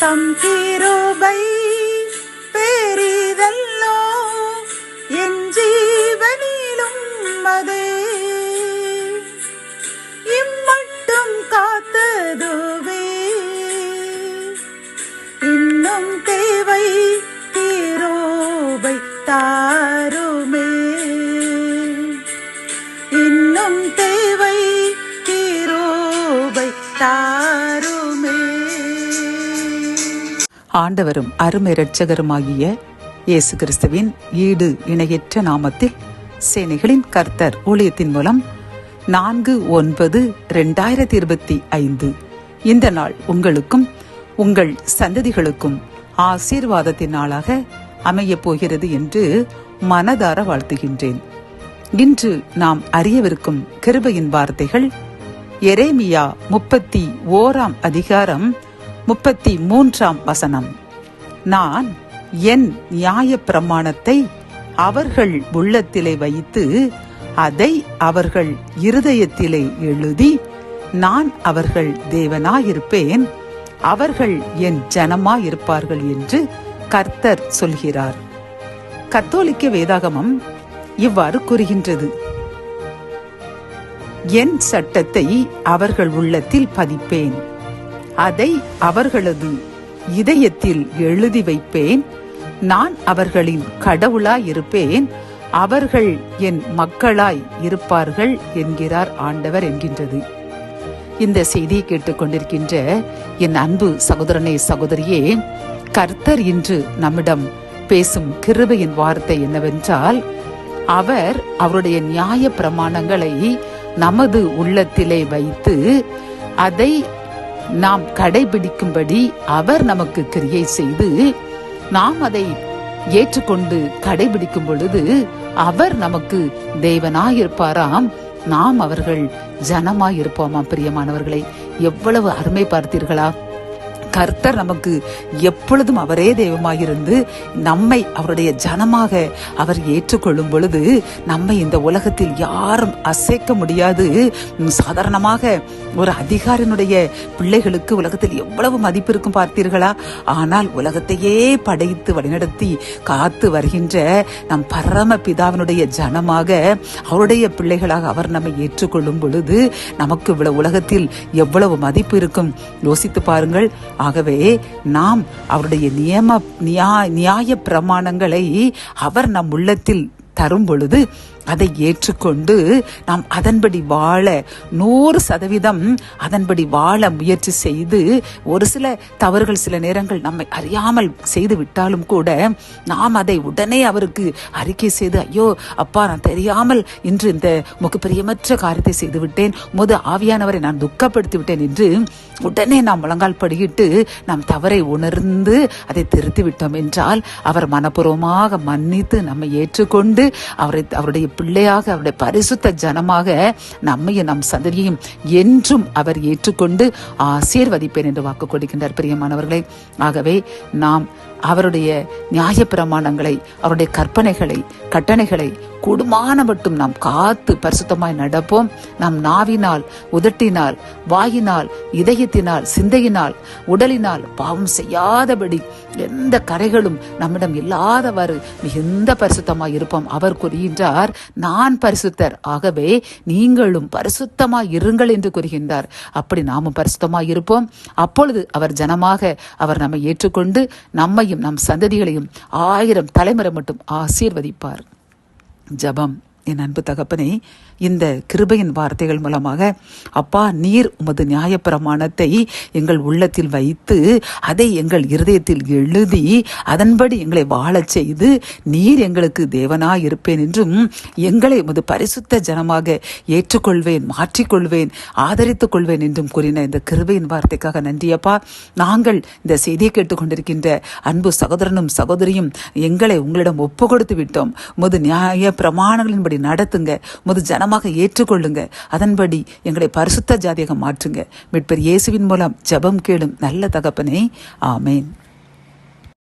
தம் கிருபை பெரிதல்லோ என் ஜீவனிலும் அதே இம்மட்டும் காத்ததுவே இன்னும் தேவை கிருபை தாருமே இன்னும் தேவை கிருபை தாருமே. ஆண்டவரும் அருமை இரட்சகருமாகிய இயேசு கிறிஸ்துவின் ஈடு இணையற்ற நாமத்தில் சேனைகளின் கர்த்தர் ஊழியத்தின் மூலம் 4/9/2025 இந்த நாள் உங்களுக்கும் உங்கள் சந்ததிகளுக்கும் ஆசீர்வாதத்தின் நாளாக அமையப் போகிறது என்று மனதார வாழ்த்துகின்றேன். இன்று நாம் அறியவிருக்கும் கிருபையின் வார்த்தைகள் எரேமியா 31 அதிகாரம் 33 வசனம். நான் என் நியாய பிரமாணத்தை அவர்கள் உள்ளத்திலே வைத்து அதை அவர்கள் இருதயத்திலே எழுதி நான் அவர்கள் தேவனாயிருப்பேன் அவர்கள் என் ஜனமாயிருப்பார்கள் என்று கர்த்தர் சொல்கிறார். கத்தோலிக்க வேதாகமம் இவ்வாறு கூறுகின்றது, என் சட்டத்தை அவர்கள் உள்ளத்தில் பதிப்பேன், அதை அவர்களது இதயத்தில் எழுதி வைப்பேன், நான் அவர்களின் கடவுளாய் இருப்பேன், அவர்கள் என் மக்களாய் இருப்பார்கள் என்கிறார் ஆண்டவர் என்கின்றது. இந்த செய்தியை கேட்டுக்கொண்டிருக்கின்ற என் அன்பு சகோதரனே சகோதரியே, கர்த்தர் இன்று நம்மிடம் பேசும் கிருபையின் வார்த்தை என்னவென்றால், அவர் அவருடைய நியாய பிரமாணங்களை நமது உள்ளத்திலே வைத்து அதை நாம் கடைபிடிக்கும்படி அவர் நமக்கு கிரியை செய்து நாம் அதை ஏற்றுக்கொண்டு கடைபிடிக்கும் பொழுது அவர் நமக்கு தேவனாயிருப்பாராம், நாம் அவர்கள் ஜனமாயிருப்போமாம். பிரியமானவர்களை, எவ்வளவு அருமை பார்த்தீர்களா? கர்த்தர் நமக்கு எப்பொழுதும் அவரே தெய்வமாயிருந்து நம்மை அவருடைய ஜனமாக அவர் ஏற்றுக்கொள்ளும் பொழுது நம்மை இந்த உலகத்தில் யாரும் அசைக்க முடியாது. சாதாரணமாக ஒரு அதிகாரினுடைய பிள்ளைகளுக்கு உலகத்தில் எவ்வளவு மதிப்பு இருக்கும் பார்த்தீர்களா? ஆனால் உலகத்தையே படைத்து வழிநடத்தி காத்து வருகின்ற நம் பரம பிதாவினுடைய ஜனமாக அவருடைய பிள்ளைகளாக அவர் நம்மை ஏற்றுக்கொள்ளும் பொழுது நமக்கு உலகத்தில் எவ்வளவு மதிப்பு இருக்கும் யோசித்து பாருங்கள். ஆகவே நாம் அவருடைய நியாய பிரமாணங்களை அவர் நம் உள்ளத்தில் தரும் பொழுது அதை ஏற்றுக்கொண்டு நாம் அதன்படி வாழ 100% அதன்படி வாழ முயற்சி செய்து, ஒரு சில தவறுகள் சில நேரங்கள் நம்மை அறியாமல் செய்து விட்டாலும் கூட நாம் அதை உடனே அவருக்கு அறிக்கை செய்து, ஐயோ அப்பா, நான் தெரியாமல் இன்று இந்த உமக்கு பிரியமற்ற காரியத்தை செய்து விட்டேன், உமது ஆவியானவரை நான் துக்கப்படுத்தி விட்டேன் என்று உடனே நாம் முழங்கால் படியிட்டு நாம் தவறை உணர்ந்து அதை திருத்தி விட்டோம் என்றால் அவர் மனப்பூர்வமாக மன்னித்து நம்மை ஏற்றுக்கொண்டு அவருடைய பிள்ளையாக அவருடைய பரிசுத்த ஜனமாக நம்மையும் நம் சந்ததியையும் என்றும் அவர் ஏற்றுக்கொண்டு ஆசீர்வதிப்பேன் என்று வாக்கு கொடுக்கின்றார். பிரியமானவர்களே, ஆகவே நாம் அவருடைய நியாய பிரமாணங்களை, அவருடைய கற்பனைகளை, கட்டளைகளை கூடுமான மட்டும் நாம் காத்து பரிசுத்தமாய் நடப்போம். நாம் நாவினால், உதட்டினால், வாயினால், இதயத்தினால், சிந்தையினால், உடலினால் பாவம் செய்யாதபடி எந்த கரைகளும் நம்மிடம் இல்லாதவாறு மிகுந்த பரிசுத்தமாய் இருப்போம். அவர் கூறுகின்றார், நான் பரிசுத்தர், ஆகவே நீங்களும் பரிசுத்தமாய் இருங்கள் என்று கூறுகின்றார். அப்படி நாமும் பரிசுத்தமாய் இருப்போம். அப்பொழுது அவர் ஜனமாக அவர் நம்மை ஏற்றுக்கொண்டு நம்மையும் நம் சந்ததிகளையும் 1000 தலைமுறை மட்டும் ஆசீர்வதிப்பார். ஜெபம். என் அன்பு தகப்பனே, இந்த கிருபையின் வார்த்தைகள் மூலமாக அப்பா, நீர் உமது நியாயப்பிரமாணத்தை எங்கள் உள்ளத்தில் வைத்து அதை எங்கள் இருதயத்தில் எழுதி அதன்படி எங்களை வாழச் செய்து நீர் எங்களுக்கு தேவனாய் இருப்பேன் என்றும் எங்களை உமது பரிசுத்த ஜனமாக ஏற்றுக்கொள்வேன், மாற்றிக்கொள்வேன், ஆதரித்துக் கொள்வேன் என்றும் கூறின இந்த கிருபையின் வார்த்தைக்காக நன்றியப்பா. நாங்கள் இந்த செய்தியை கேட்டுக்கொண்டிருக்கின்ற அன்பு சகோதரனும் சகோதரியும் எங்களை உங்களிடம் ஒப்பு கொடுத்து விட்டோம். உமது நியாய பிரமாணங்களின்படி நடத்துங்க, உமது ஜனமாக ஏற்றுக்கொள்ளுங்க, அதன்படி எங்களை பரிசுத்த ஜாதியாக மாற்றுங்க. மீட்பர் இயேசுவின் மூலம் ஜெபம் கேளும் நல்ல தகப்பனே, ஆமேன்.